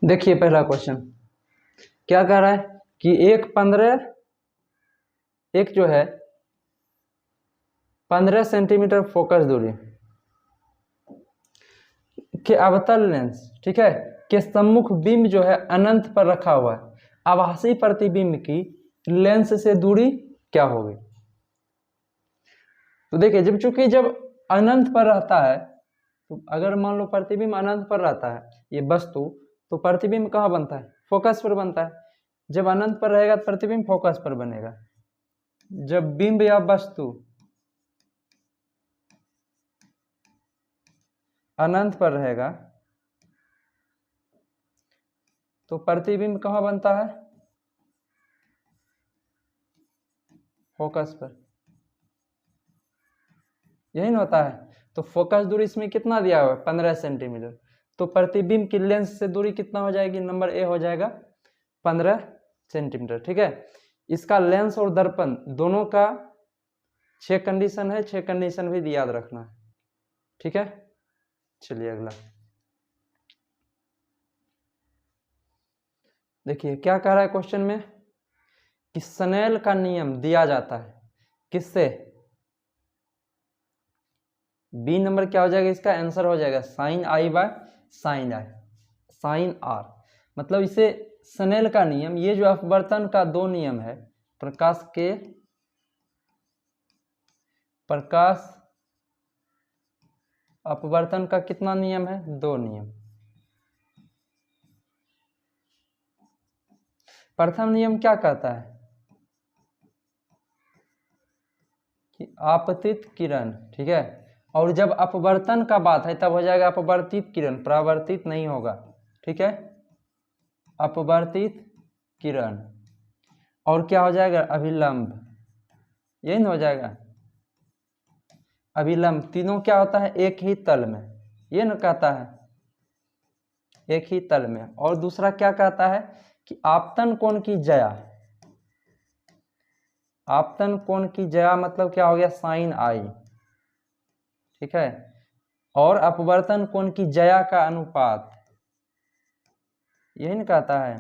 देखिए पहला क्वेश्चन क्या कह रहा है कि एक जो है 15 सेंटीमीटर फोकस दूरी के अवतल लेंस, ठीक है, के सम्मुख बिंब जो है अनंत पर रखा हुआ है। आभासी प्रतिबिंब की लेंस से दूरी क्या होगी? तो देखिए जब अनंत पर रहता है, तो अगर मान लो प्रतिबिंब अनंत पर रहता है ये वस्तु, तो प्रतिबिंब कहाँ बनता है? फोकस पर बनता है। जब अनंत पर रहेगा तो प्रतिबिंब फोकस पर बनेगा। जब बिंब या वस्तु अनंत पर रहेगा तो प्रतिबिंब कहाँ बनता है? फोकस पर। यही ना होता है। तो फोकस दूरी इसमें कितना दिया हुआ है? 15 सेंटीमीटर। तो प्रतिबिंब की लेंस से दूरी कितना हो जाएगी? नंबर ए हो जाएगा 15 सेंटीमीटर, ठीक है। इसका लेंस और दर्पण दोनों का 6 कंडीशन है, 6 कंडीशन भी याद रखना है, ठीक है। चलिए अगला देखिए क्या कह रहा है क्वेश्चन में कि स्नेल का नियम दिया जाता है किससे? बी नंबर क्या हो जाएगा? इसका आंसर हो जाएगा sine i by sine i, sine r. मतलब इसे स्नेल का नियम, ये जो अपवर्तन का दो नियम है, प्रकाश अपवर्तन का कितना नियम है? दो नियम। प्रथम नियम क्या कहता है कि आपतित किरण, ठीक है, और जब अपवर्तन का बात है तब हो जाएगा अपवर्तित किरण, परावर्तित नहीं होगा, ठीक है, अपवर्तित किरण। और क्या हो जाएगा? अभिलंब, यही ना हो जाएगा अभिलंब। तीनों क्या होता है? एक ही तल में, ये ना कहता है एक ही तल में। और दूसरा क्या कहता है कि आपतन कोण की जया, आपतन कोण की जया मतलब क्या हो गया? साइन आई, ठीक है। और अपवर्तन कोण की जया का अनुपात, यही ना कहता है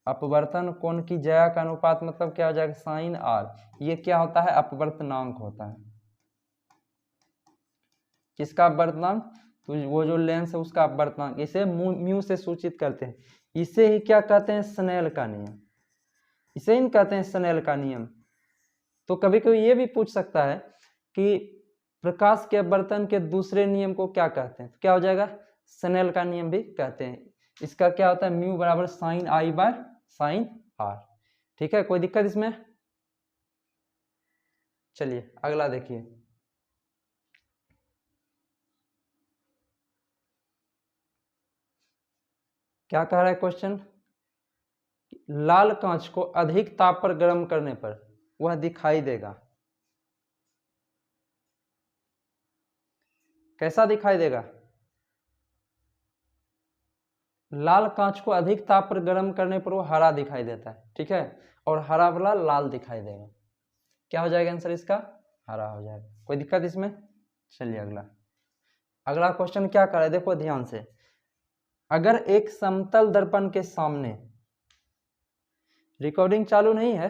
अपवर्तन कोण की जया का अनुपात मतलब क्या हो जाएगा? Sine r. ये क्या होता है? अपवर्तनांक होता है। किसका अपवर्तनांक? तो वो जो लेंस है उसका अपवर्तनांक, इसे म्यू से सूचित करते हैं। इसे ही क्या कहते हैं? स्नेल का नियम। इसे ही कहते हैं स्नेल का नियम। तो कभी कभी ये भी पूछ सकता है कि प्रकाश के अपवर्तन के दूसरे नियम को क्या कहते हैं? तो क्या हो जाएगा? स्नेल का नियम भी कहते हैं। इसका क्या होता है? म्यू बराबर sine i by sine r, ठीक है। कोई दिक्कत इसमें? चलिए अगला देखिए क्या कह रहा है क्वेश्चन। लाल कांच को अधिक ताप पर गर्म करने पर वह दिखाई देगा। कैसा दिखाई देगा? लाल कांच को अधिक ताप पर गर्म करने पर वो हरा दिखाई देता है, ठीक है, और हरा वाला लाल दिखाई देगा। क्या हो जाएगा आंसर इसका? हरा हो जाएगा। कोई दिक्कत इसमें? चलिए अगला क्वेश्चन क्या कर रहा है, देखो ध्यान से। अगर एक समतल दर्पण के सामने, रिकॉर्डिंग चालू नहीं है?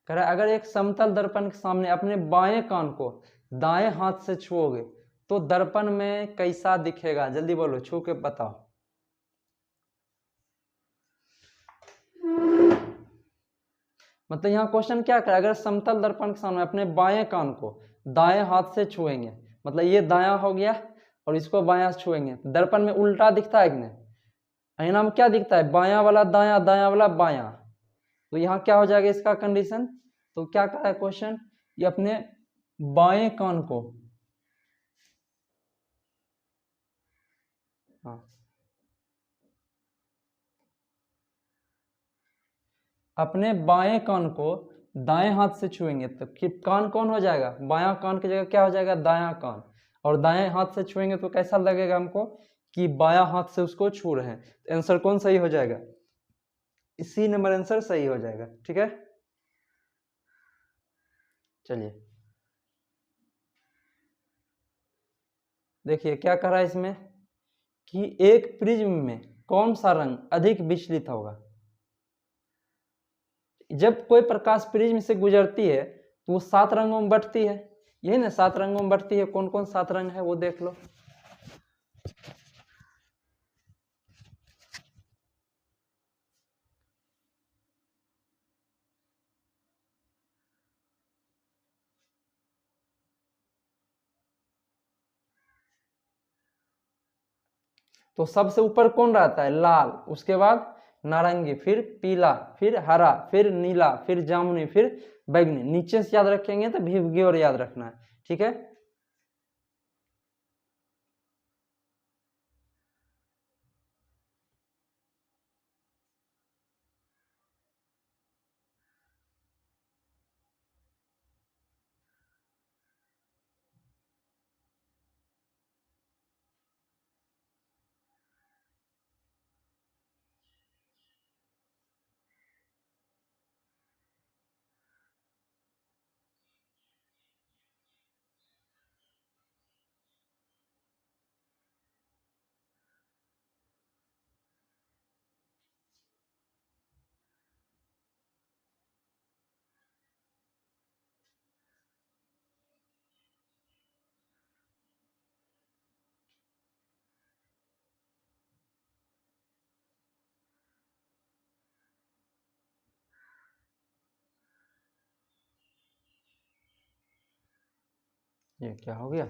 कह रहा है अगर एक समतल दर्पण के सामने अपने बाएं कान को दाएं हाथ से छुओगे तो दर्पण में कैसा दिखेगा? जल्दी बोलो, छू के बताओ। मतलब यहाँ क्वेश्चन क्या कर, अगर समतल दर्पण के सामने अपने बाएं कान को दाएं हाथ से छुएंगे, मतलब ये दाया हो गया और इसको बायां से छुएंगे, दर्पण में उल्टा दिखता है कि नहीं? आईना में क्या दिखता है? बायां वाला दायां, दायां वाला बायां। तो यहाँ क्या हो जाएगा इसका कंडीशन? तो क्या कर रहा है क्वेश्चन, ये अपने बाएं कान को, हाँ, अपने बाएं कान को दाएं हाथ से छुएंगे तो कान कौन हो जाएगा? बायां कान की जगह क्या हो जाएगा? दायां कान। और दाएं हाथ से छुएंगे तो कैसा लगेगा हमको कि बायां हाथ से उसको छू रहे हैं। तो आंसर कौन सही हो जाएगा? इसी नंबर आंसर सही हो जाएगा, ठीक है। चलिए देखिए क्या कह रहा है इसमें कि एक प्रिज्म में कौन सा रंग अधिक विचलित होगा। जब कोई प्रकाश प्रिज्म से गुजरती है तो वो 7 रंगों में बंटती है, यही ना 7 रंगों में बंटती है। कौन कौन 7 रंग है वो देख लो। तो सबसे ऊपर कौन रहता है, लाल, उसके बाद नारंगी, फिर पीला, फिर हरा, फिर नीला, फिर जामुनी, फिर बैगनी। नीचे से याद रखेंगे तो विव और याद रखना है, ठीक है। ये क्या हो गया,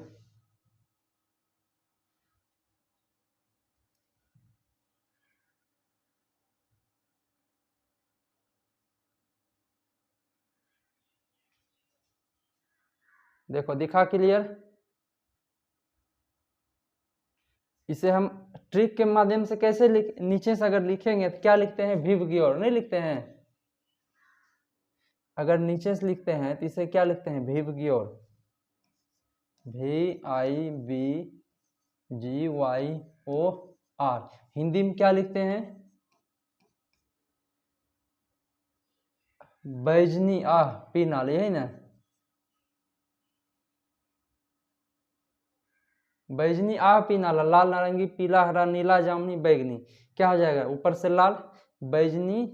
देखो दिखा क्लियर। इसे हम ट्रिक के माध्यम से कैसे नीचे से अगर लिखेंगे तो क्या लिखते हैं, विव गियोर नहीं लिखते हैं। अगर नीचे से लिखते हैं तो इसे क्या लिखते हैं, विव गियोर, VIVGYOR। हिंदी में क्या लिखते हैं, बैजनी आह पीनाल, यही ना, बैजनी आह पीनाला, लाल नारंगी पीला हरा नीला जामुनी बैगनी। क्या हो जाएगा, ऊपर से लाल, बैजनी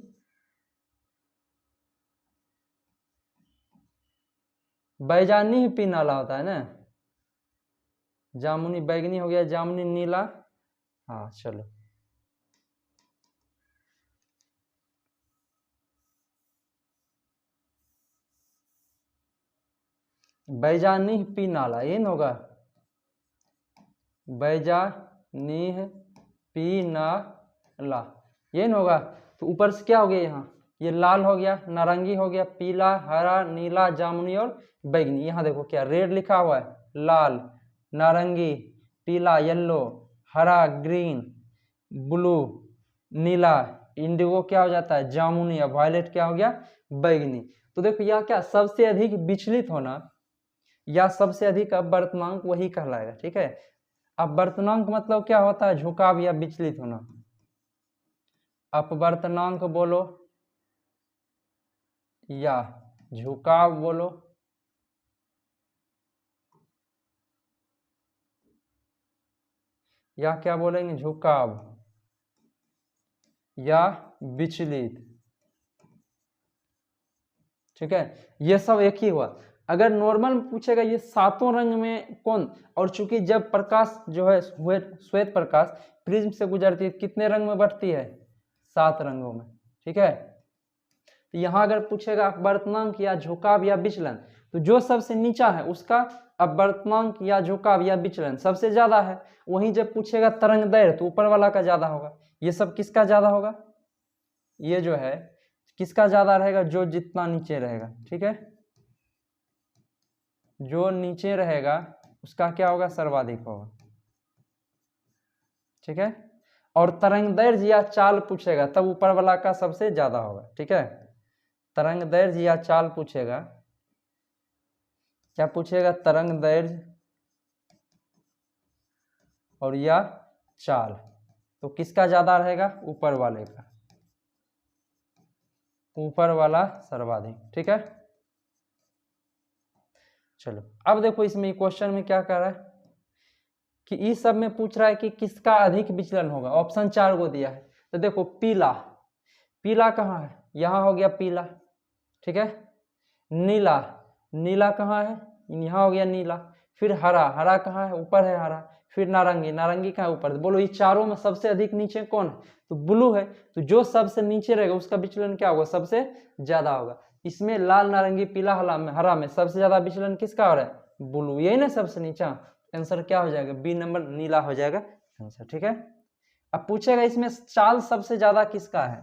बैजानी ही पीनाला होता है ना, जामुनी बैगनी हो गया, जामुनी नीला। हाँ चलो, बैजानी पीनाला, ये न होगा, बैजानीह पीनाला, ये न होगा। तो ऊपर से क्या हो गया, यहाँ ये लाल हो गया, नारंगी हो गया, पीला हरा नीला जामुनी और बैगनी। यहाँ देखो क्या रेड लिखा हुआ है, लाल नारंगी पीला येलो हरा ग्रीन ब्लू नीला इंडिगो क्या हो जाता है जामुनी, और वायलेट क्या हो गया बैगनी। तो देखो यह क्या सबसे अधिक विचलित होना या सबसे अधिक अपवर्तनांक वही कहलाएगा, ठीक है। अपवर्तनांक मतलब क्या होता है, झुकाव या विचलित होना। अपवर्तनांक बोलो या झुकाव बोलो, या क्या बोलेंगे, झुकाव या विचलित, ठीक है। ये सब एक ही हुआ। अगर नॉर्मल पूछेगा ये 7 रंग में कौन, और चूंकि जब प्रकाश जो है श्वेत प्रकाश प्रिज्म से गुजरती है कितने रंग में बंटती है, 7 रंगों में, ठीक है। तो यहाँ अगर पूछेगा अपवर्तनांक या झुकाव या विचलन, तो जो सबसे नीचा है उसका अपवर्तनांक या झुकाव या विचलन सबसे ज्यादा है। वहीं जब पूछेगा तरंग दैर्घ्य तो ऊपर वाला का ज्यादा होगा। ये सब किसका ज्यादा होगा, ये जो है किसका ज्यादा रहेगा, जो जितना नीचे रहेगा, ठीक है। जो नीचे रहेगा उसका क्या होगा, सर्वाधिक होगा, ठीक है। और तरंग दैर्घ्य या चाल पूछेगा तब ऊपर वाला का सबसे ज्यादा होगा, ठीक है। तरंग दैर्घ्य या चाल पूछेगा, क्या पूछेगा, तरंग दैर्घ्य और या चाल, तो किसका ज्यादा रहेगा, ऊपर वाले का, ऊपर वाला सर्वाधिक, ठीक है। चलो अब देखो इसमें क्वेश्चन में क्या कर रहा है कि इस सब में पूछ रहा है कि किसका अधिक विचलन होगा। ऑप्शन 4 को दिया है, तो देखो पीला, पीला कहाँ है, यहाँ हो गया पीला, ठीक है। नीला, नीला कहाँ है, यहाँ हो गया नीला। फिर हरा, हरा कहाँ है, ऊपर है हरा। फिर नारंगी, नारंगी कहाँ है, ऊपर। तो बोलो ये चारों में सबसे अधिक नीचे कौन है, तो ब्लू है। तो जो सबसे नीचे रहेगा उसका विचलन क्या होगा, सबसे ज्यादा होगा। इसमें लाल, नारंगी, पीला, हरा में सबसे ज्यादा विचलन किसका हो रहा है, ब्लू, यही ना सबसे नीचा। आंसर क्या हो जाएगा, बी नंबर नीला हो जाएगा आंसर, ठीक है। अब पूछेगा इसमें चाल सबसे ज्यादा किसका है,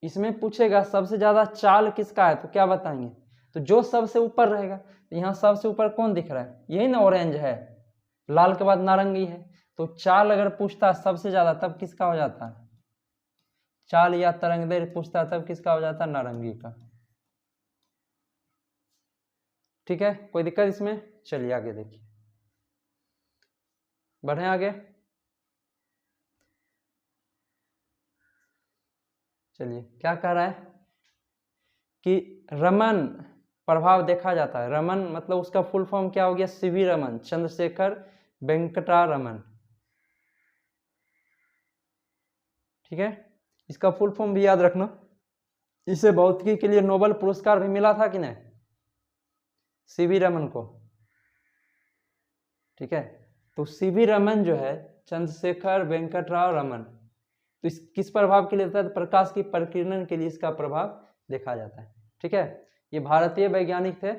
इसमें पूछेगा सबसे ज्यादा चाल किसका है, तो क्या बताएंगे, तो जो सबसे ऊपर रहेगा। तो यहाँ सबसे ऊपर कौन दिख रहा है, यही ना ऑरेंज है, लाल के बाद नारंगी है। तो चाल अगर पूछता सबसे ज्यादा तब किसका हो जाता है, चाल या तरंगदैर्घ्य पूछता तब किसका हो जाता है, नारंगी का, ठीक है। कोई दिक्कत इसमें, चलिए आगे देखिए, बढ़े आगे। चलिए क्या कह रहा है कि रमन प्रभाव देखा जाता है। रमन मतलब उसका फुल फॉर्म क्या हो गया, सीवी रमन, चंद्रशेखर वेंकटा रमन, ठीक है। इसका फुल फॉर्म भी याद रखना। इसे भौतिकी के लिए नोबेल पुरस्कार भी मिला था कि नहीं, सीवी रमन को, ठीक है। तो सीवी रमन जो है चंद्रशेखर वेंकटराव रमन, तो इस किस प्रभाव के लिए होता है, प्रकाश की प्रकीर्णन के लिए इसका प्रभाव देखा जाता है, ठीक है। ये भारतीय वैज्ञानिक थे,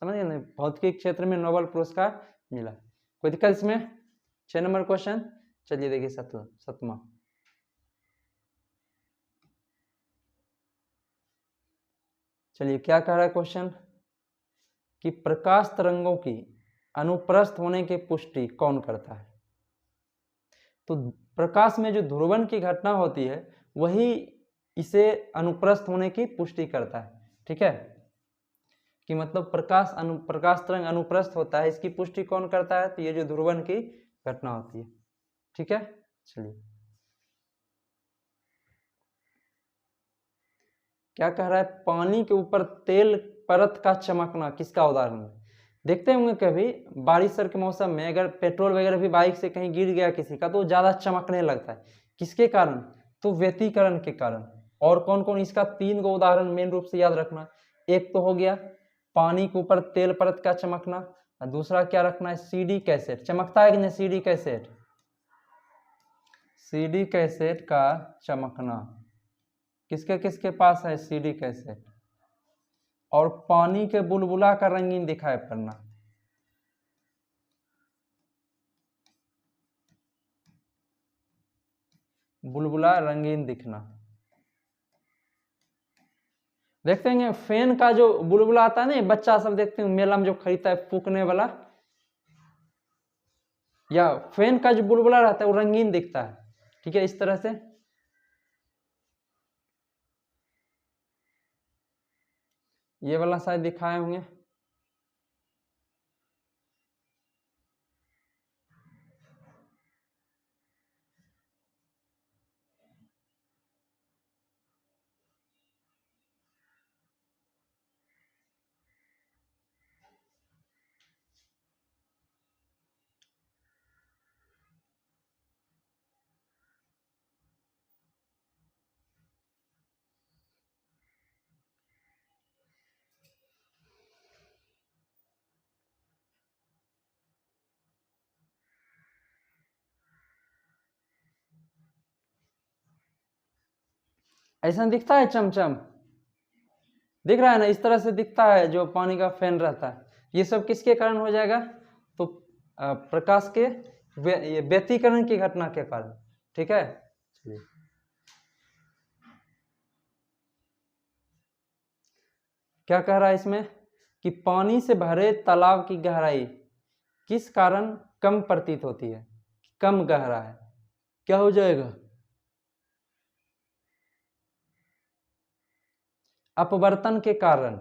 समझ गए ना, भौतिकी क्षेत्र में नोबेल पुरस्कार मिला। कोई दिक्कत इसमें। 6 नंबर क्वेश्चन, चलिए देखिए 7वां। चलिए क्या कह रहा है क्वेश्चन कि प्रकाश तरंगों की अनुप्रस्थ होने की पुष्टि कौन करता है। तो प्रकाश में जो ध्रुवण की घटना होती है वही इसे अनुप्रस्थ होने की पुष्टि करता है, ठीक है। कि मतलब प्रकाश तरंग अनुप्रस्थ होता है, इसकी पुष्टि कौन करता है, तो ये जो ध्रुवण की घटना होती है, ठीक है। चलिए क्या कह रहा है, पानी के ऊपर तेल परत का चमकना किसका उदाहरण है। देखते होंगे कभी बारिश के मौसम में अगर पेट्रोल वगैरह भी बाइक से कहीं गिर गया किसी का तो ज्यादा चमकने लगता है, किसके कारण, तो व्यतिकरण के कारण। और कौन कौन, इसका 3 गो उदाहरण मेन रूप से याद रखना। एक तो हो गया पानी के ऊपर तेल परत का चमकना, और दूसरा क्या रखना है, सीडी कैसेट चमकता है कि नहीं, सीडी कैसेट, सीडी कैसेट का चमकना, किसके किसके पास है सीडी कैसेट। और पानी के बुलबुला का रंगीन दिखाई पड़ना, बुलबुला रंगीन दिखना। देखते हैं फैन का जो बुलबुला आता है ना, बच्चा सब देखते हैं मेला में जो खरीदता है फूकने वाला, या फैन का जो बुलबुला रहता है वो रंगीन दिखता है, ठीक है, इस तरह से। ये वाला शायद दिखाए होंगे। ऐसा दिखता है चमचम, दिख रहा है ना, इस तरह से दिखता है जो पानी का फैन रहता है। ये सब किसके कारण हो जाएगा, तो प्रकाश के व्यतिकरण की घटना के कारण, ठीक है। चलिए क्या कह रहा है इसमें कि पानी से भरे तालाब की गहराई किस कारण कम प्रतीत होती है, कम गहरा है, क्या हो जाएगा, अपवर्तन के कारण।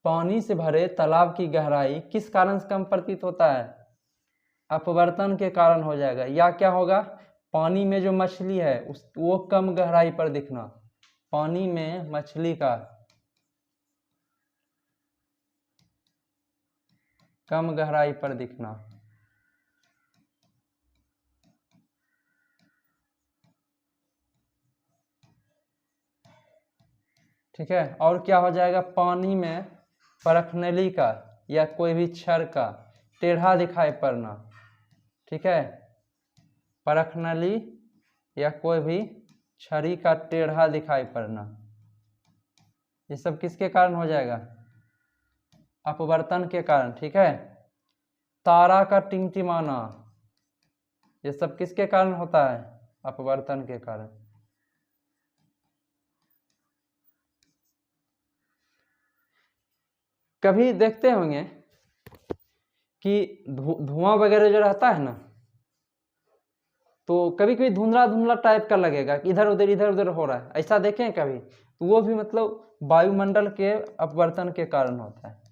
पानी से भरे तालाब की गहराई किस कारण से कम प्रतीत होता है, अपवर्तन के कारण हो जाएगा। या क्या होगा, पानी में जो मछली है वो कम गहराई पर दिखना, पानी में मछली का कम गहराई पर दिखना। ठीक है, और क्या हो जाएगा, पानी में परखनली का या कोई भी क्षर का टेढ़ा दिखाई पड़ना। ठीक है, परखनली या कोई भी छड़ी का टेढ़ा दिखाई पड़ना, ये सब किसके कारण हो जाएगा, अपवर्तन के कारण। ठीक है, तारा का टिमटिमाना, ये सब किसके कारण होता है, अपवर्तन के कारण। कभी देखते होंगे कि धुआं वगैरह जो रहता है ना, तो कभी कभी धुंधला धुंधला टाइप का लगेगा कि इधर उधर हो रहा है, ऐसा देखें कभी, तो वो भी मतलब वायुमंडल के अपवर्तन के कारण होता है।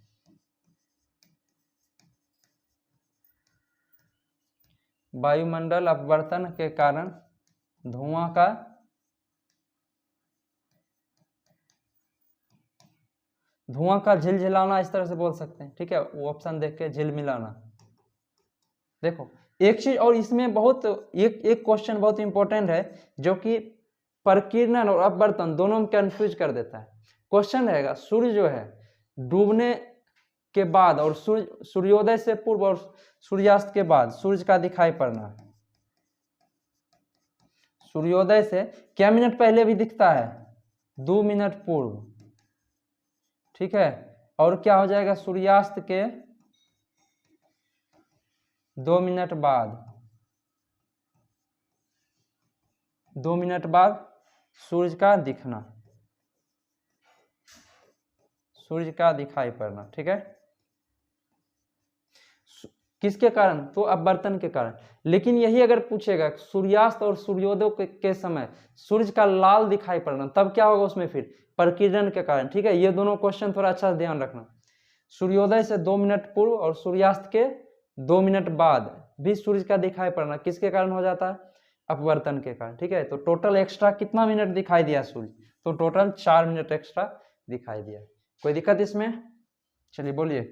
वायुमंडल अपवर्तन के कारण धुआं का झिलझिलाना, इस तरह से बोल सकते हैं। ठीक है, वो ऑप्शन देख के झिलमिलाना। देखो एक चीज और इसमें बहुत एक क्वेश्चन बहुत इंपॉर्टेंट है जो कि प्रकीर्णन और अपवर्तन दोनों में कंफ्यूज कर देता है। क्वेश्चन रहेगा, सूर्य जो है डूबने के बाद और सूर्योदय से पूर्व और सूर्यास्त के बाद सूर्य का दिखाई पड़ना, सूर्योदय से क्या मिनट पहले भी दिखता है, 2 मिनट पूर्व। ठीक है, और क्या हो जाएगा, सूर्यास्त के 2 मिनट बाद, 2 मिनट बाद सूर्य का दिखना, सूर्य का दिखाई पड़ना। ठीक है, किसके कारण, तो अपवर्तन के कारण। लेकिन यही अगर पूछेगा सूर्यास्त और सूर्योदय के समय सूर्य का लाल दिखाई पड़ना, तब क्या होगा उसमें, फिर प्रकीर्णन के कारण। ठीक है, ये दोनों क्वेश्चन थोड़ा अच्छा से ध्यान रखना। सूर्योदय से 2 मिनट पूर्व और सूर्यास्त के 2 मिनट बाद भी सूर्य का दिखाई पड़ना किसके कारण हो जाता है, अपवर्तन के कारण। ठीक है, तो टोटल एक्स्ट्रा कितना मिनट दिखाई दिया सूर्य, तो टोटल 4 मिनट एक्स्ट्रा दिखाई दिया। कोई दिक्कत इसमें, चलिए बोलिए।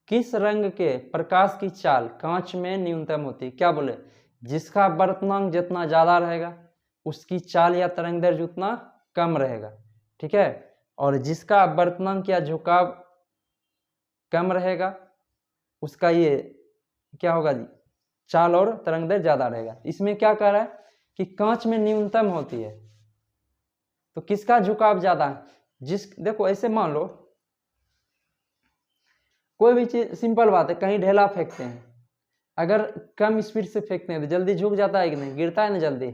किस रंग के प्रकाश की चाल कांच में न्यूनतम होती है, क्या बोले, जिसका अपवर्तनांक जितना ज्यादा रहेगा उसकी चाल या तरंगदैर्घ्य उतना कम रहेगा। ठीक है, और जिसका अपवर्तनांक या झुकाव कम रहेगा उसका ये क्या होगा जी, चाल और तरंगदैर्घ्य ज्यादा रहेगा। इसमें क्या कह रहा है कि कांच में न्यूनतम होती है, तो किसका झुकाव ज्यादा है, देखो ऐसे मान लो कोई भी चीज, सिंपल बात है, कहीं ढेला फेंकते हैं, अगर कम स्पीड से फेंकते हैं तो जल्दी झुक जाता है कि नहीं, गिरता है ना जल्दी,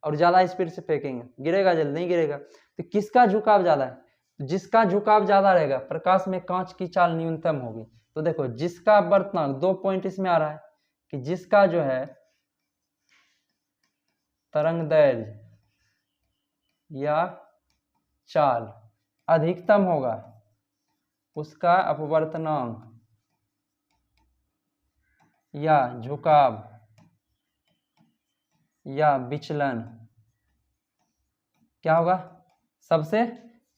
और ज्यादा स्पीड से फेंकेंगे गिरेगा जल्दी, नहीं गिरेगा। तो किसका झुकाव ज्यादा है, जिसका झुकाव ज्यादा रहेगा प्रकाश में कांच की चाल न्यूनतम होगी। तो देखो जिसका अपवर्तनांक, 2 पॉइंट इसमें आ रहा है कि जिसका जो है तरंगदैर्घ्य या चाल अधिकतम होगा उसका अपवर्तनांक या झुकाव या विचलन क्या होगा, सबसे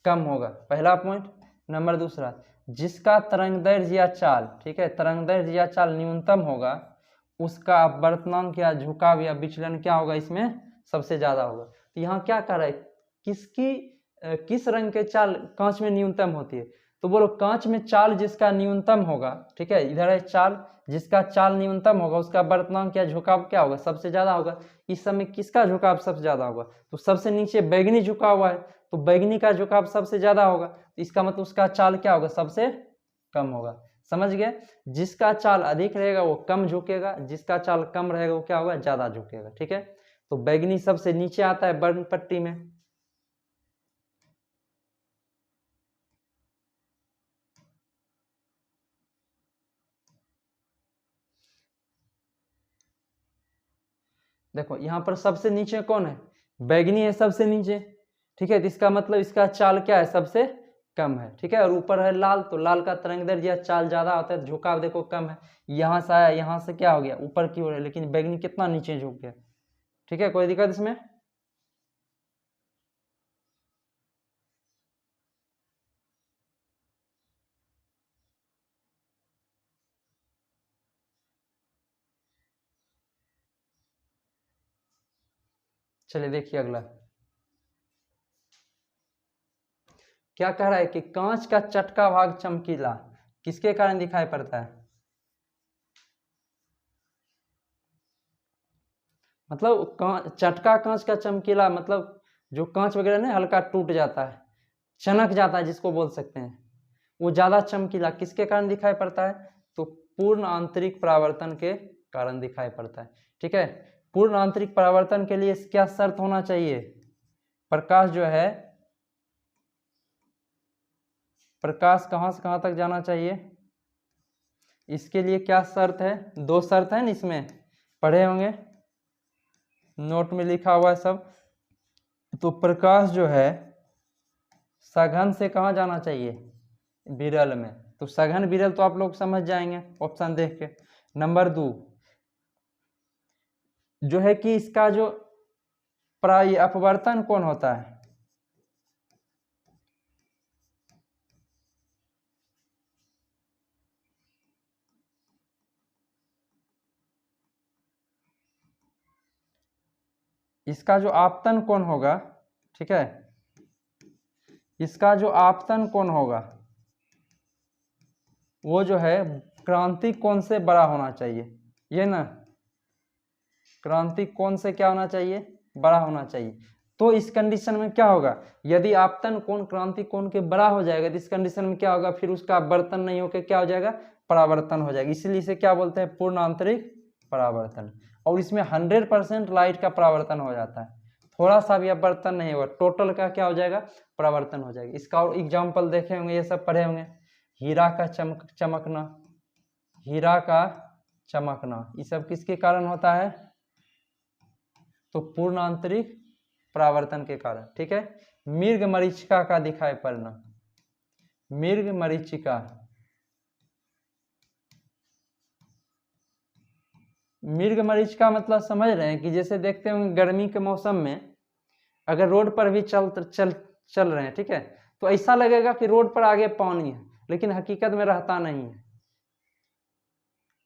कम होगा, पहला पॉइंट। नंबर दूसरा, जिसका तरंगदैर्घ्य या चाल, ठीक है, तरंगदैर्घ्य या चाल न्यूनतम होगा उसका अपवर्तनांक या झुकाव या विचलन क्या होगा, इसमें सबसे ज्यादा होगा। तो यहाँ क्या कर रहा है, किस रंग के चाल कांच में न्यूनतम होती है, तो बोलो कांच में चाल जिसका न्यूनतम होगा, ठीक है, इधर है चाल, जिसका चाल न्यूनतम होगा उसका अपवर्तनांक या झुकाव क्या होगा, सबसे ज्यादा होगा। इस समय किसका झुकाव सबसे ज्यादा होगा, तो सबसे नीचे बैगनी झुका हुआ है, तो बैगनी का झुकाव सबसे ज्यादा होगा, इसका मतलब उसका चाल क्या होगा, सबसे कम होगा। समझ गए, जिसका चाल अधिक रहेगा वो कम झुकेगा, जिसका चाल कम रहेगा वो क्या होगा, ज्यादा झुकेगा। ठीक है, तो बैगनी सबसे नीचे आता है वर्ण पट्टी में। देखो यहाँ पर सबसे नीचे कौन है, बैगनी है सबसे नीचे। ठीक है, तो इसका मतलब इसका चाल क्या है, सबसे कम है, ठीक है। और ऊपर है लाल, तो लाल का तरंगदैर्ध्य या चाल ज्यादा होता है, झुकाव देखो कम है, यहाँ से आया, यहाँ से क्या हो गया, ऊपर की ओर है, लेकिन बैगनी कितना नीचे झुक गया, ठीक है। कोई दिक्कत इसमें? चलिए देखिए अगला क्या कह रहा है कि कांच का चटका भाग चमकीला किसके कारण दिखाई पड़ता है। मतलब चटका कांच का चमकीला, मतलब जो कांच वगैरह ना हल्का टूट जाता है, चमक जाता है जिसको बोल सकते हैं, वो ज्यादा चमकीला किसके कारण दिखाई पड़ता है, तो पूर्ण आंतरिक परावर्तन के कारण दिखाई पड़ता है, ठीक है। पूर्ण आंतरिक परावर्तन के लिए क्या शर्त होना चाहिए, प्रकाश जो है, प्रकाश कहां से कहां तक जाना चाहिए, इसके लिए क्या शर्त है, दो शर्त है ना, इसमें पढ़े होंगे, नोट में लिखा हुआ है सब। तो प्रकाश जो है सघन से कहां जाना चाहिए, विरल में, तो सघन विरल तो आप लोग समझ जाएंगे ऑप्शन देख के। नंबर 2 जो है कि इसका जो अपवर्तन कौन होता है, इसका जो आपतन कोण होगा, ठीक है, इसका जो आपतन कोण होगा वो जो है क्रांति कोण से बड़ा होना चाहिए, ये ना, क्रांति कोण से क्या होना चाहिए, बड़ा होना चाहिए। तो इस कंडीशन में क्या होगा, यदि आपतन कोण क्रांति कोण के बड़ा हो जाएगा तो इस कंडीशन में क्या होगा, फिर उसका अपवर्तन नहीं होकर क्या हो जाएगा, परावर्तन हो जाएगा, इसीलिए इसे क्या बोलते हैं, पूर्ण आंतरिक परावर्तन। और इसमें 100% लाइट का परावर्तन हो जाता है, थोड़ा सा भी अपवर्तन नहीं होगा, टोटल का क्या हो जाएगा, परावर्तन हो जाएगा। इसका और एग्जाम्पल देखे होंगे, ये सब पढ़े होंगे, हीरा का चमकना, हीरा का चमकना, ये सब किसके कारण होता है, तो पूर्ण आंतरिक परावर्तन के कारण, ठीक है। मृग मरीचिका का दिखाई पड़ना, मृग मरीचिका, मृग मरीचिका मतलब समझ रहे हैं कि जैसे देखते होंगे गर्मी के मौसम में अगर रोड पर भी चल रहे हैं, ठीक है, तो ऐसा लगेगा कि रोड पर आगे पानी है, लेकिन हकीकत में रहता नहीं है,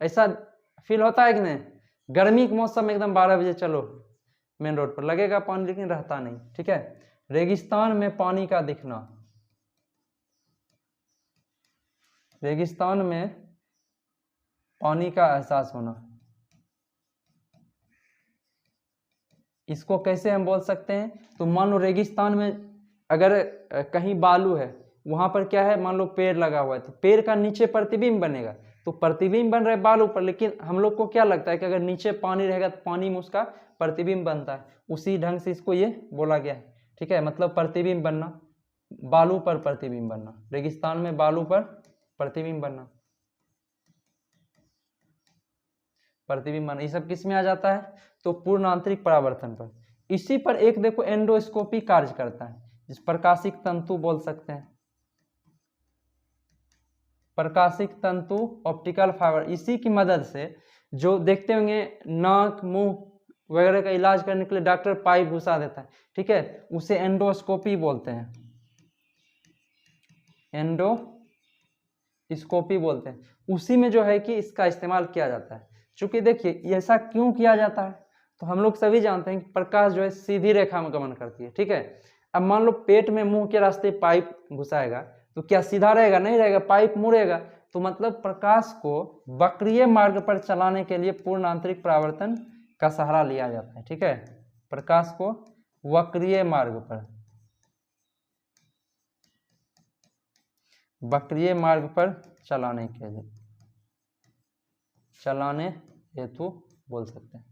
ऐसा फील होता है कि नहीं। गर्मी के मौसम में एकदम 12 बजे चलो मेन रोड पर, लगेगा पानी लेकिन रहता नहीं, ठीक है। रेगिस्तान में पानी का दिखना, रेगिस्तान में पानी का एहसास होना, इसको कैसे हम बोल सकते हैं, तो मान लो रेगिस्तान में अगर कहीं बालू है, वहां पर क्या है, मान लो पेड़ लगा हुआ है, तो पेड़ का नीचे प्रतिबिंब बनेगा, तो प्रतिबिंब बन रहा है बालू पर, लेकिन हम लोग को क्या लगता है कि अगर नीचे पानी रहेगा तो पानी में उसका प्रतिबिंब बनता है, उसी ढंग से इसको ये बोला गया है, ठीक है। मतलब प्रतिबिंब बनना, बालू पर प्रतिबिंब बनना, रेगिस्तान में बालू पर प्रतिबिंब बनना, प्रतिबिंब बनना, ये सब किस में आ जाता है, तो पूर्ण आंतरिक परावर्तन पर। इसी पर एक देखो एंडोस्कोपी कार्य करता है, जिस प्रकाशिक तंतु बोल सकते हैं, प्रकाशिक तंतु ऑप्टिकल फाइबर, इसी की मदद से जो देखते होंगे नाक मुंह वगैरह का इलाज करने के लिए डॉक्टर पाइप घुसा देता है, ठीक है, उसे एंडोस्कोपी बोलते हैं, एंडोस्कोपी बोलते हैं। उसी में जो है कि इसका इस्तेमाल किया जाता है। चूंकि देखिए ऐसा क्यों किया जाता है, तो हम लोग सभी जानते हैं कि प्रकाश जो है सीधी रेखा में गमन करती है, ठीक है। अब मान लो पेट में मुंह के रास्ते पाइप घुसाएगा तो क्या सीधा रहेगा, नहीं रहेगा, पाइप मुड़ेगा, तो मतलब प्रकाश को वक्रीय मार्ग पर चलाने के लिए पूर्ण आंतरिक परावर्तन का सहारा लिया जाता है, ठीक है। प्रकाश को वक्रीय मार्ग पर, वक्रीय मार्ग पर चलाने के लिए, चलाने हेतु बोल सकते हैं,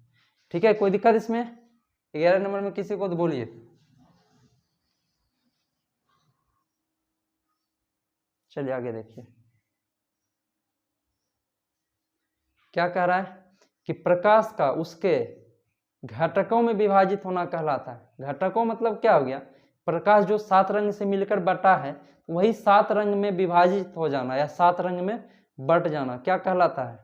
ठीक है। कोई दिक्कत इसमें, 11 नंबर में किसी को तो बोलिए। चलिए आगे देखिए क्या कह रहा है कि प्रकाश का उसके घटकों में विभाजित होना कहलाता है। घटकों मतलब क्या हो गया, प्रकाश जो 7 रंग से मिलकर बटा है वही 7 रंग में विभाजित हो जाना या 7 रंग में बट जाना क्या कहलाता है?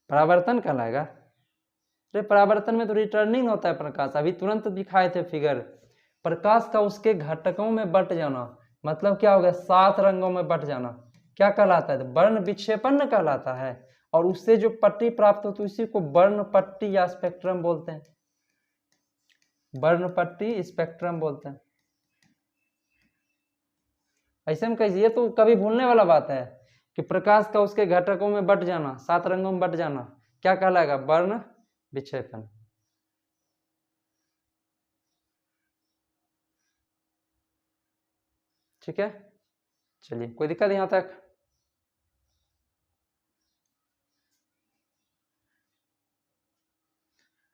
परावर्तन कहलाएगा। अरे परावर्तन में तो रिटर्निंग होता है प्रकाश, अभी तुरंत दिखाए थे फिगर। प्रकाश का उसके घटकों में बट जाना मतलब क्या हो गया? 7 रंगों में बट जाना क्या कहलाता है? वर्ण विक्षेपण कहलाता है। और उससे जो पट्टी प्राप्त होती है उसी को वर्ण पट्टी या स्पेक्ट्रम बोलते हैं। वर्ण पट्टी स्पेक्ट्रम बोलते हैं। ऐसे में कैसे, ये तो कभी भूलने वाला बात है कि प्रकाश का उसके घटकों में बट जाना, 7 रंगों में बट जाना क्या कहलाएगा? वर्ण विक्षेपण। ठीक है, चलिए कोई दिक्कत यहां तक?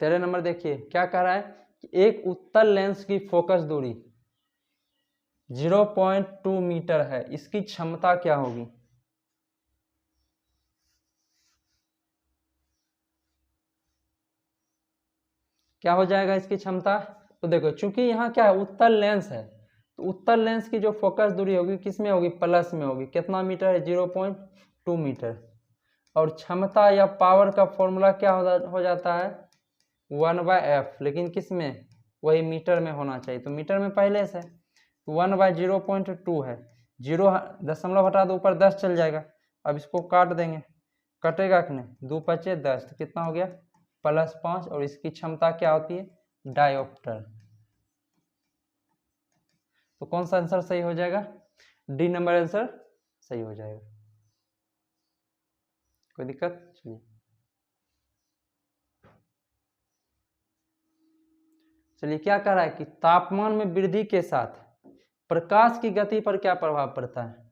तेरह नंबर देखिए क्या कह रहा है कि एक उत्तल लेंस की फोकस दूरी 0.2 मीटर है, इसकी क्षमता क्या होगी? क्या हो जाएगा इसकी क्षमता? तो देखो चूंकि यहाँ क्या है, उत्तल लेंस है, तो उत्तल लेंस की जो फोकस दूरी होगी किस में होगी? प्लस में होगी। कितना मीटर है? 0.2 मीटर। और क्षमता या पावर का फॉर्मूला क्या हो जाता है? 1/f, लेकिन किस में? वही मीटर में होना चाहिए, तो मीटर में पहले से 1/0.2 है। 0 दशमलव हटा दो, ऊपर 10 चल जाएगा। अब इसको काट देंगे, कटेगा कि नहीं? 2 × 5 = 10, तो कितना हो गया? +5। और इसकी क्षमता क्या होती है? डायोप्टर। तो कौन सा आंसर सही हो जाएगा? डी नंबर आंसर सही हो जाएगा। कोई दिक्कत? चलिए चलिए क्या कह रहा है कि तापमान में वृद्धि के साथ प्रकाश की गति पर क्या प्रभाव पड़ता है?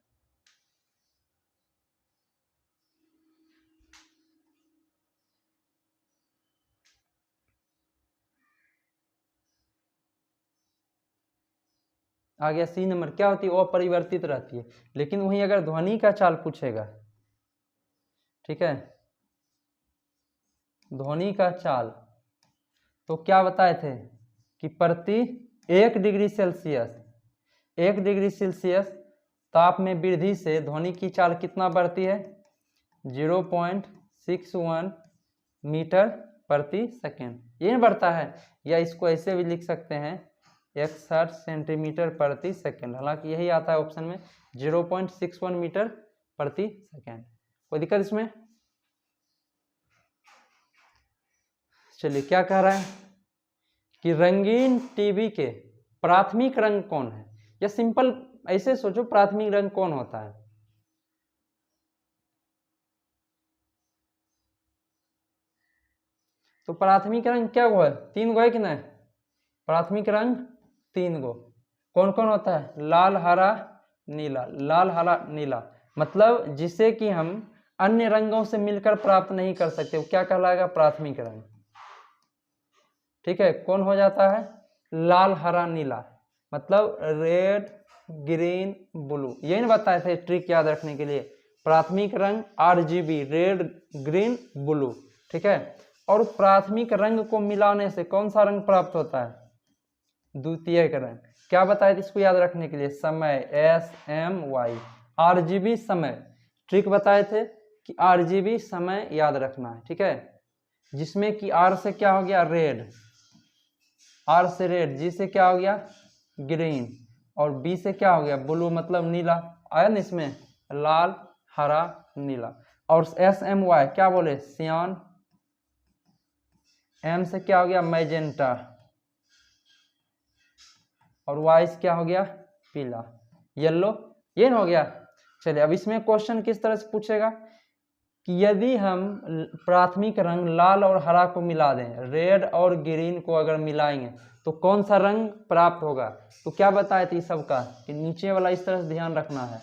आ गया सी नंबर। क्या होती है? वो अपरिवर्तित रहती है। लेकिन वहीं अगर ध्वनि का चाल पूछेगा, ठीक है, ध्वनि का चाल, तो क्या बताए थे कि प्रति 1 डिग्री सेल्सियस 1 डिग्री सेल्सियस ताप में वृद्धि से ध्वनि की चाल कितना बढ़ती है? 0.61 मीटर प्रति सेकेंड। ये बढ़ता है, या इसको ऐसे भी लिख सकते हैं 61 सेंटीमीटर प्रति सेकेंड। हालांकि यही आता है ऑप्शन में, 0.61 मीटर प्रति सेकेंड। कोई दिक्कत इसमें? चलिए क्या कह रहा है कि रंगीन टीवी के प्राथमिक रंग कौन है? या सिंपल ऐसे सोचो, प्राथमिक रंग कौन होता है? तो प्राथमिक रंग क्या हुआ है? 3 गो है कि नहीं? प्राथमिक रंग 3 गो। कौन कौन होता है? लाल, हरा, नीला। लाल, हरा, नीला मतलब जिसे कि हम अन्य रंगों से मिलकर प्राप्त नहीं कर सकते, वो क्या कहलाएगा? प्राथमिक रंग। ठीक है, कौन हो जाता है? लाल, हरा, नीला मतलब रेड, ग्रीन, ब्लू। यही ना बताए थे ट्रिक याद रखने के लिए। प्राथमिक रंग RGB, रेड, ग्रीन, ब्लू। ठीक है, और प्राथमिक रंग को मिलाने से कौन सा रंग प्राप्त होता है? द्वितीयक रंग। क्या बताए थे इसको याद रखने के लिए? समय, SMY। RGB समय, ट्रिक बताए थे कि RGB समय याद रखना है। ठीक है, जिसमें कि R से क्या हो गया? रेड, R से रेड, G से क्या हो गया? ग्रीन, और B से क्या हो गया? ब्लू मतलब नीला। आया ना इसमें? लाल, हरा, नीला। और SMY क्या बोले? सियान। M से क्या हो गया? मैजेंटा। और Y से क्या हो गया? पीला, येलो। ये हो गया। चलिए अब इसमें क्वेश्चन किस तरह से पूछेगा कि यदि हम प्राथमिक रंग लाल और हरा को मिला दें, रेड और ग्रीन को अगर मिलाएंगे तो कौन सा रंग प्राप्त होगा? तो क्या बताए थे सबका कि नीचे वाला इस तरह से ध्यान रखना है।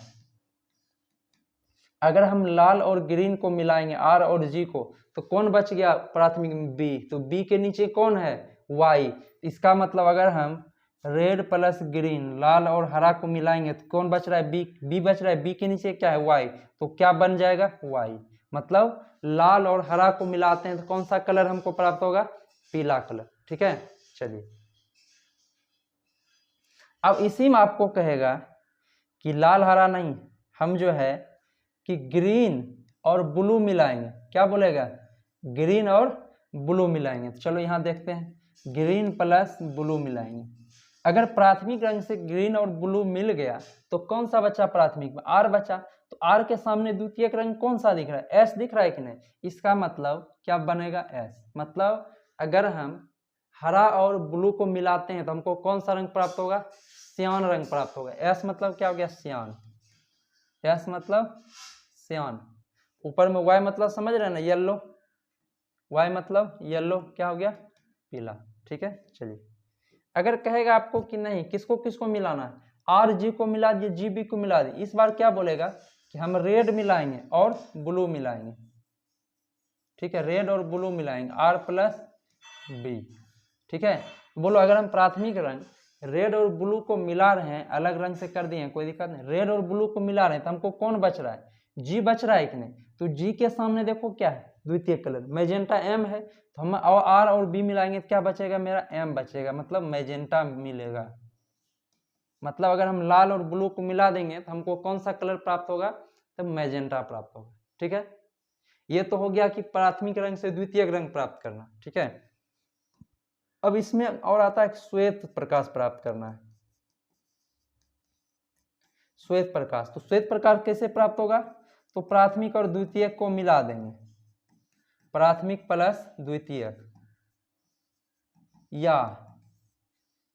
अगर हम लाल और ग्रीन को मिलाएंगे, R और G को, तो कौन बच गया? प्राथमिक B। तो B के नीचे कौन है? Y। इसका मतलब अगर हम रेड प्लस ग्रीन, लाल और हरा को मिलाएंगे तो कौन बच रहा है? B बच रहा है। B के नीचे क्या है? Y। तो क्या बन जाएगा? Y। मतलब लाल और हरा को मिलाते हैं तो कौन सा कलर हमको प्राप्त होगा? पीला कलर। ठीक है। चलिए अब इसी में आपको कहेगा कि लाल हरा नहीं, हम जो है कि ग्रीन और ब्लू मिलाएंगे। क्या बोलेगा? ग्रीन और ब्लू मिलाएंगे। तो चलो यहाँ देखते हैं, ग्रीन प्लस ब्लू मिलाएंगे। अगर प्राथमिक रंग से ग्रीन और ब्लू मिल गया तो कौन सा बचा प्राथमिक में? आर बचा। तो आर के सामने द्वितीयक रंग कौन सा दिख रहा है? एस दिख रहा है कि नहीं? इसका मतलब क्या बनेगा? एस। मतलब अगर हम हरा और ब्लू को मिलाते हैं तो हमको कौन सा रंग प्राप्त होगा? सियान रंग प्राप्त होगा। एस मतलब क्या हो गया? सियान। एस मतलब सियान। ऊपर में वाई मतलब समझ रहे हैं ना, येलो। वाई मतलब येलो, क्या हो गया? पीला। ठीक है। चलिए अगर कहेगा आपको कि नहीं, किसको किसको मिलाना है? आर जी को मिला दिए, जी बी को मिला दिए, इस बार क्या बोलेगा कि हम रेड मिलाएंगे और ब्लू मिलाएंगे। ठीक है, रेड और ब्लू मिलाएंगे, आर प्लस बी। ठीक है। बोलो अगर हम प्राथमिक रंग रेड और ब्लू को मिला रहे हैं, अलग रंग से कर दिए हैं, कोई दिक्कत नहीं, रेड और ब्लू को मिला रहे हैं तो हमको कौन बच रहा है? जी बच रहा है कि नहीं? तो जी के सामने देखो क्या है? द्वितीय कलर मैजेंटा एम है, तो हम आर और बी मिलाएंगे तो क्या बचेगा? मेरा एम बचेगा, मतलब मैजेंटा मिलेगा। मतलब अगर हम लाल और ब्लू को मिला देंगे तो हमको कौन सा कलर प्राप्त होगा? तब मैजेंटा प्राप्त होगा। ठीक है, ये तो हो गया कि प्राथमिक रंग से द्वितीयक रंग प्राप्त करना। ठीक है, अब इसमें और आता है श्वेत प्रकाश प्राप्त करना है। श्वेत प्रकाश, तो श्वेत प्रकाश कैसे प्राप्त होगा? तो प्राथमिक और द्वितीयक को मिला देंगे, प्राथमिक प्लस द्वितीयक, या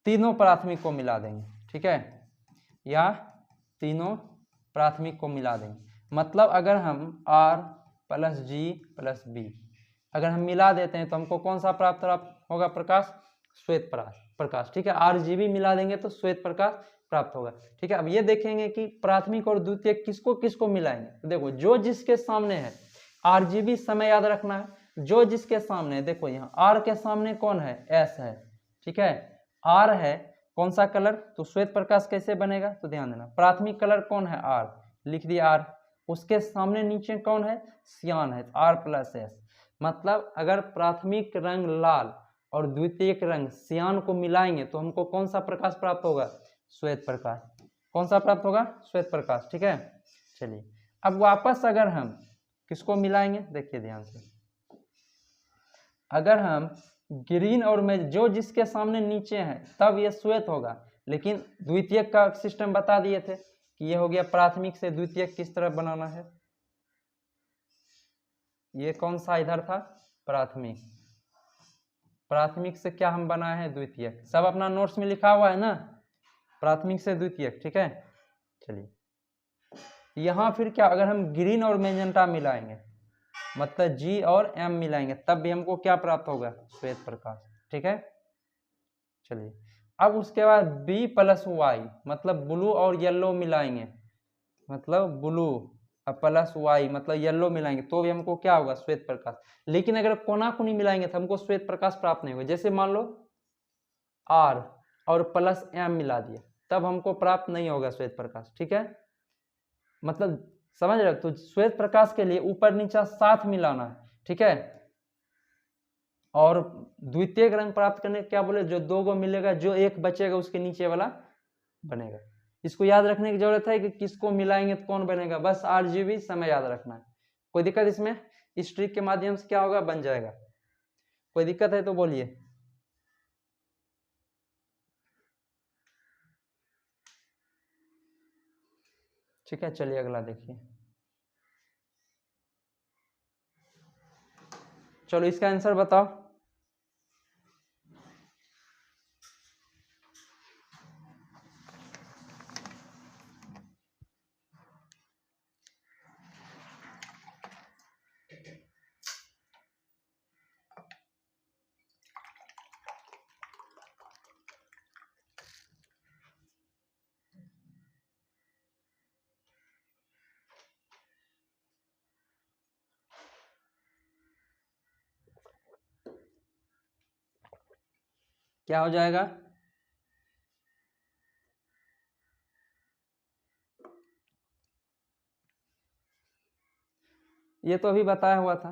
तीनों प्राथमिक को मिला देंगे। ठीक है, या तीनों प्राथमिक को मिला देंगे। मतलब अगर हम R प्लस जी प्लस बी अगर हम मिला देते हैं तो हमको कौन सा प्राप्त होगा? प्रकाश, श्वेत प्रकाश। ठीक है, RGB मिला देंगे तो श्वेत प्रकाश प्राप्त होगा। ठीक है, अब ये देखेंगे कि प्राथमिक और द्वितीयक किसको किसको मिलाएंगे। तो देखो जो जिसके सामने है, RGB समय याद रखना है, जो जिसके सामने, देखो यहाँ R के सामने कौन है? S है। ठीक है, R है, कौन सा कलर? तो श्वेत प्रकाश कैसे बनेगा? तो ध्यान देना, प्राथमिक कलर कौन है? R, लिख दिया R, उसके सामने नीचे कौन है? सियान है, R प्लस एस। मतलब अगर प्राथमिक रंग लाल और द्वितीयक रंग सियान को मिलाएंगे तो हमको कौन सा प्रकाश प्राप्त होगा? श्वेत प्रकाश। कौन सा प्राप्त होगा? श्वेत प्रकाश। ठीक है, चलिए अब वापस अगर हम किसको मिलाएंगे, देखिए ध्यान से, अगर हम ग्रीन और में जो जिसके सामने नीचे है तब ये श्वेत होगा, लेकिन द्वितीयक का सिस्टम बता दिए थे कि ये हो गया प्राथमिक से द्वितीयक किस तरह बनाना है। ये कौन सा इधर था? प्राथमिक, प्राथमिक से क्या हम बनाए हैं? द्वितीयक। सब अपना नोट्स में लिखा हुआ है ना, प्राथमिक से द्वितीयक। ठीक है, चलिए यहाँ फिर क्या, अगर हम ग्रीन और मैजेंटा मिलाएंगे, मतलब जी और एम मिलाएंगे, तब भी हमको क्या प्राप्त होगा? श्वेत प्रकाश। ठीक है, चलिए अब उसके बाद बी प्लस वाई, मतलब ब्लू और येलो मिलाएंगे, मतलब ब्लू प्लस वाई मतलब येलो मिलाएंगे तो भी हमको क्या होगा? श्वेत प्रकाश। लेकिन अगर कोना कोनी मिलाएंगे तो हमको श्वेत प्रकाश प्राप्त नहीं होगा। जैसे मान लो आर और प्लस एम मिला दिया, तब हमको प्राप्त नहीं होगा श्वेत प्रकाश। ठीक है, मतलब समझ रहे हो? तो श्वेत प्रकाश के लिए ऊपर नीचा साथ मिलाना है। ठीक है, और द्वितीयक रंग प्राप्त करने क्या बोले? जो दो गो मिलेगा, जो एक बचेगा उसके नीचे वाला बनेगा। इसको याद रखने की जरूरत है कि किसको मिलाएंगे तो कौन बनेगा, बस RGB समय याद रखना है। कोई दिक्कत इसमें? इस ट्रिक के माध्यम से क्या होगा? बन जाएगा। कोई दिक्कत है तो बोलिए। ठीक है, चलिए अगला देखिए। चलो इसका आंसर बताओ। क्या हो जाएगा? ये तो अभी बताया हुआ था,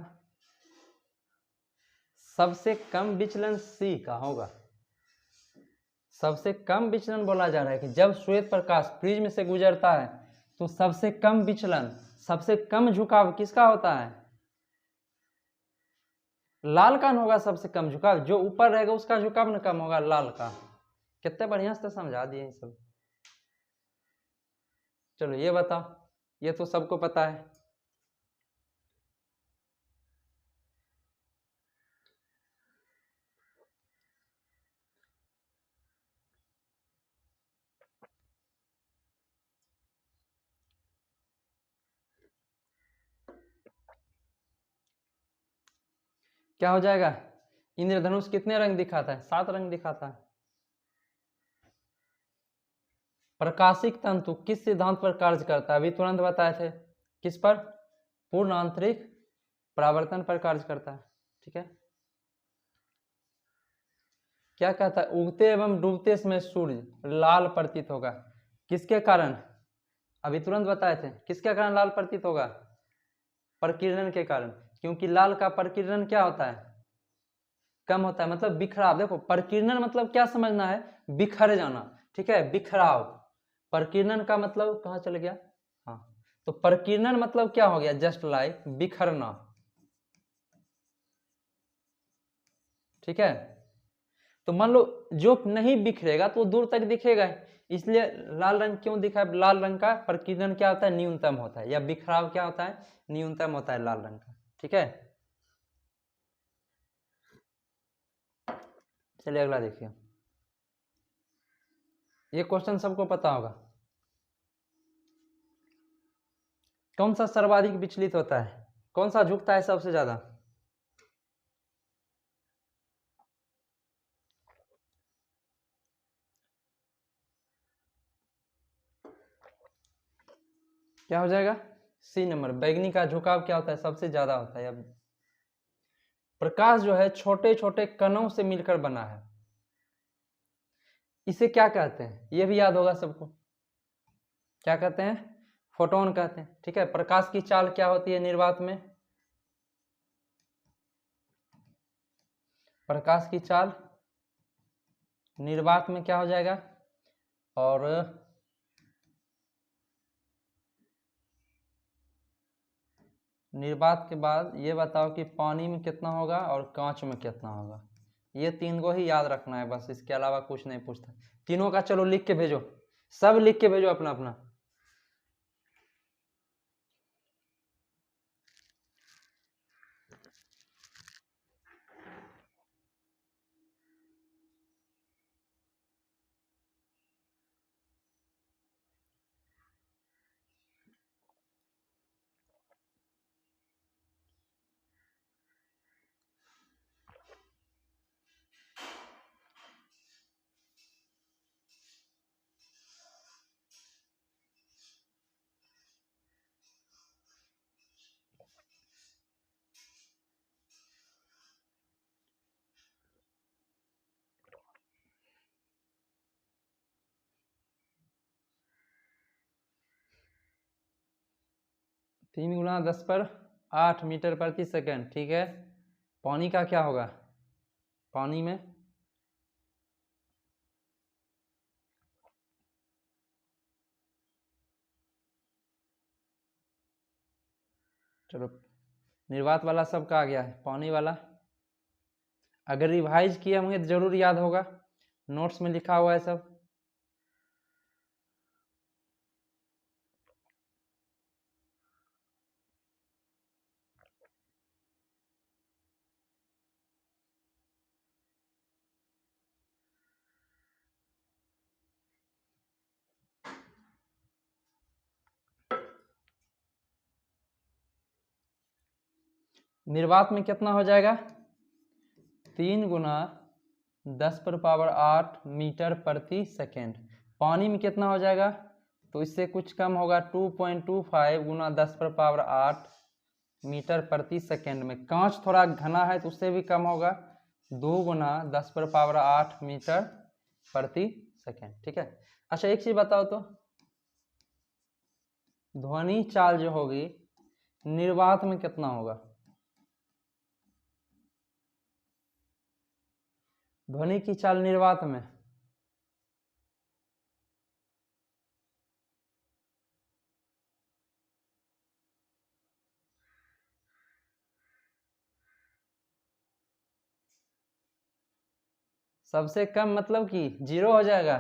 सबसे कम विचलन सी का होगा। सबसे कम विचलन बोला जा रहा है कि जब श्वेत प्रकाश प्रिज्म से गुजरता है तो सबसे कम विचलन, सबसे कम झुकाव किसका होता है? लाल का होगा सबसे कम झुकाव, जो ऊपर रहेगा उसका झुकाव न कम होगा लाल का। कितने बढ़िया से समझा दिए सब। चलो ये बताओ, ये तो सबको पता है। क्या हो जाएगा? इंद्रधनुष कितने रंग दिखाता है? 7 रंग दिखाता है। प्रकाशिक तंतु किस सिद्धांत पर कार्य करता है? अभी तुरंत बताए थे। किस पर? पूर्ण आंतरिक परावर्तन पर कार्य करता है। ठीक है। क्या कहता है? उगते एवं डूबते समय सूर्य लाल प्रतीत होगा। किसके कारण? अभी तुरंत बताए थे। किसके कारण लाल प्रतीत होगा? प्रकीर्णन के कारण। क्योंकि लाल का प्रकीर्णन क्या होता है? कम होता है, मतलब बिखराव। देखो प्रकीर्णन मतलब क्या समझना है? बिखर जाना। ठीक है, बिखराव। प्रकीर्णन का मतलब कहाँ चल गया? हाँ, तो प्रकीर्णन मतलब क्या हो गया? जस्ट लाइक बिखरना। ठीक है, तो मान लो जो नहीं बिखरेगा तो दूर तक दिखेगा, इसलिए लाल रंग क्यों दिखा? लाल रंग का प्रकीर्णन क्या होता है? न्यूनतम होता है, या बिखराव क्या होता है? न्यूनतम होता है लाल रंग का। ठीक है, चलिए अगला देखिए। ये क्वेश्चन सबको पता होगा। कौन सा सर्वाधिक विचलित होता है? कौन सा झुकता है सबसे ज्यादा? क्या हो जाएगा? C number. बैगनी का झुकाव क्या होता है? सबसे ज्यादा होता है। अब प्रकाश जो है छोटे छोटे कणों से मिलकर बना है, इसे क्या कहते हैं? ये भी याद होगा सबको। क्या कहते हैं? फोटोन कहते हैं। ठीक है, प्रकाश की चाल क्या होती है निर्वात में? प्रकाश की चाल निर्वात में क्या हो जाएगा? और निर्वात के बाद ये बताओ कि पानी में कितना होगा और कांच में कितना होगा। ये 3 को ही याद रखना है बस, इसके अलावा कुछ नहीं पूछता। तीनों का चलो लिख के भेजो, सब लिख के भेजो अपना अपना। तीन गुना 10⁸ मीटर प्रति सेकेंड। ठीक है, पानी का क्या होगा? पानी में चलो निर्वात वाला सबका आ गया है, पानी वाला अगर रिवाइज किए होंगे तो जरूर याद होगा, नोट्स में लिखा हुआ है सब। निर्वात में कितना हो जाएगा? 3 गुना 10⁸ मीटर प्रति सेकेंड। पानी में कितना हो जाएगा? तो इससे कुछ कम होगा, 2.25 गुना 10⁸ मीटर प्रति सेकेंड में। कांच थोड़ा घना है तो उससे भी कम होगा, 2 गुना 10⁸ मीटर प्रति सेकेंड। ठीक है, अच्छा एक चीज बताओ तो, ध्वनि चाल जो होगी निर्वात में कितना होगा? ध्वनि की चाल निर्वात में सबसे कम मतलब कि 0 हो जाएगा।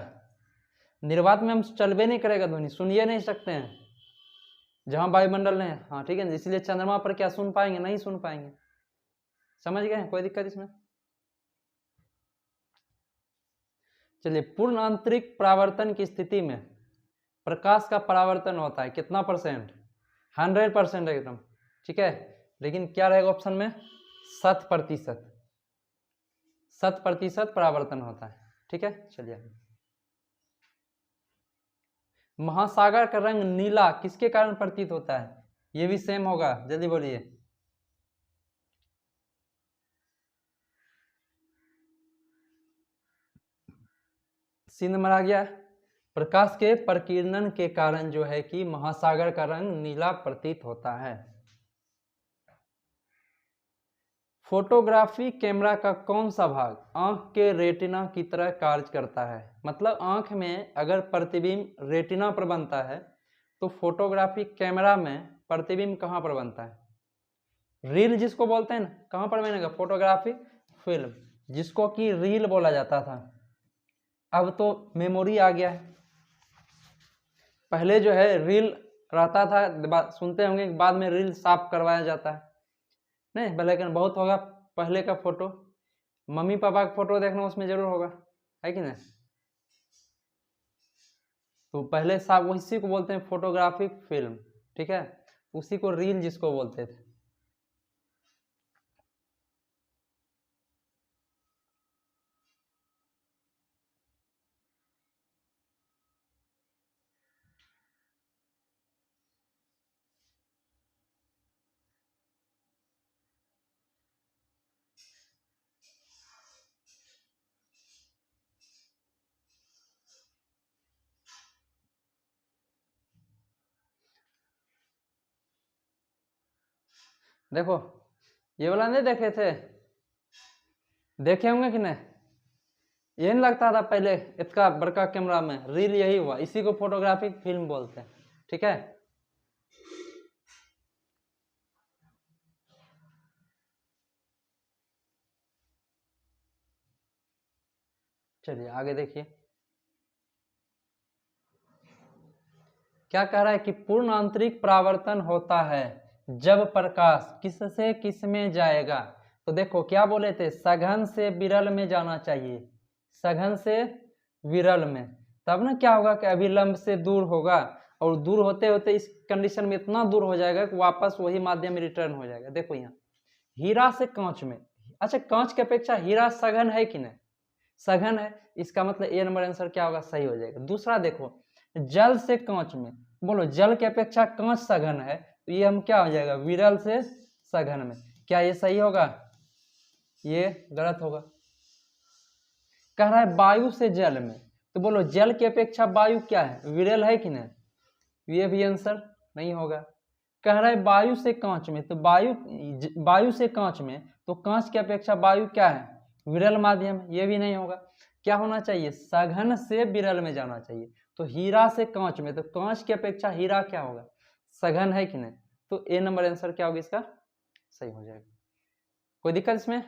निर्वात में हम चलबे नहीं करेगा ध्वनि, सुनिए नहीं सकते हैं जहां वायुमंडल है। हाँ ठीक है, इसलिए चंद्रमा पर क्या सुन पाएंगे, नहीं सुन पाएंगे। समझ गए, कोई दिक्कत इसमें? चलिए, पूर्ण आंतरिक परावर्तन की स्थिति में प्रकाश का परावर्तन होता है कितना %? 100% एकदम, ठीक है। लेकिन क्या रहेगा ऑप्शन में? 100%। 100% परावर्तन होता है, ठीक है। चलिए, महासागर का रंग नीला किसके कारण प्रतीत होता है? ये भी सेम होगा, जल्दी बोलिए। सी नंबर आ गया। प्रकाश के प्रकीर्णन के कारण जो है कि महासागर का रंग नीला प्रतीत होता है। फोटोग्राफी कैमरा का कौन सा भाग आंख के रेटिना की तरह कार्य करता है? मतलब आंख में अगर प्रतिबिंब रेटिना पर बनता है तो फोटोग्राफी कैमरा में प्रतिबिंब कहां पर बनता है? रील जिसको बोलते हैं ना, कहां पर बनेगा? फोटोग्राफी फिल्म, जिसको कि रील बोला जाता था। अब तो मेमोरी आ गया है। पहले जो है रील रहता था, सुनते होंगे बाद में रील साफ करवाया जाता है, नहीं लेकिन बहुत होगा पहले का फोटो। मम्मी पापा का फोटो देखना उसमें जरूर होगा, है कि नहीं? तो पहले साहब उसी को बोलते हैं फोटोग्राफिक फिल्म, ठीक है। उसी को रील जिसको बोलते थे। देखो, ये वाला नहीं देखे थे? देखे होंगे कि नहीं? ये नहीं लगता था पहले इतना बड़का कैमरा में रील, यही हुआ, इसी को फोटोग्राफिक फिल्म बोलते हैं, ठीक है। चलिए आगे देखिए, क्या कह रहा है कि पूर्ण आंतरिक परावर्तन होता है जब प्रकाश किससे किस में जाएगा। तो देखो क्या बोले थे, सघन से विरल में जाना चाहिए, सघन से विरल में, तब ना क्या होगा कि अभिलंब से दूर होगा, और दूर होते होते इस कंडीशन में इतना दूर हो जाएगा कि वापस वही माध्यम में रिटर्न हो जाएगा। देखो यहाँ हीरा से कांच में, अच्छा कांच की अपेक्षा हीरा सघन है कि नहीं? सघन है, इसका मतलब ए नंबर आंसर क्या होगा, सही हो जाएगा। दूसरा देखो, जल से कांच में, बोलो जल की अपेक्षा कांच सघन है, तो ये हम क्या हो जाएगा, विरल से सघन में। क्या ये सही होगा? ये गलत होगा। कह रहा है वायु से जल में, तो बोलो जल की अपेक्षा वायु क्या है, विरल है कि नहीं? ये भी आंसर नहीं होगा। कह रहा है वायु से कांच में, तो वायु से कांच में, तो कांच की अपेक्षा वायु क्या है, विरल माध्यम, ये भी नहीं होगा। क्या होना चाहिए, सघन से विरल में जाना चाहिए। तो हीरा से कांच में, तो कांच की अपेक्षा हीरा क्या होगा, सघन है कि नहीं? तो ए नंबर आंसर क्या होगा इसका, सही हो जाएगा। कोई दिक्कत इसमें?